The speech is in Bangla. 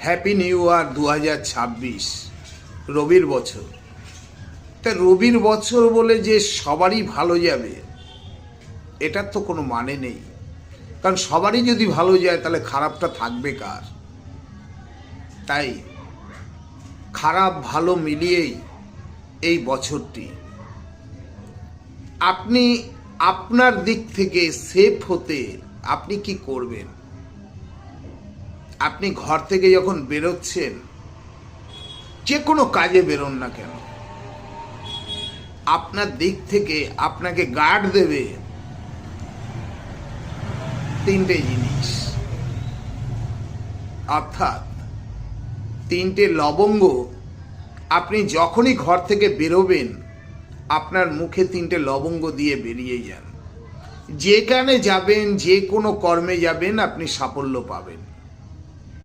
হ্যাপি নিউ ইয়ার 2026 রবির বছর। তা রবির বছর বলে যে সবারই ভালো যাবে এটার তো কোনো মানে নেই, কারণ সবারই যদি ভালো যায় তাহলে খারাপটা থাকবে কার? তাই খারাপ ভালো মিলিয়েই এই বছরটি আপনি আপনার দিক থেকে সেফ হতে আপনি কি করবেন? আপনি ঘর থেকে যখন বেরোচ্ছেন, যে কোনো কাজে বেরোন না কেন, আপনার দিক থেকে আপনাকে গার্ড দেবে তিনটে জিনিস, অর্থাৎ তিনটে লবঙ্গ। আপনি যখনই ঘর থেকে বেরোবেন আপনার মুখে তিনটে লবঙ্গ দিয়ে বেরিয়ে যান। যেখানে যাবেন, যে কোনো কর্মে যাবেন, আপনি সাফল্য পাবেন।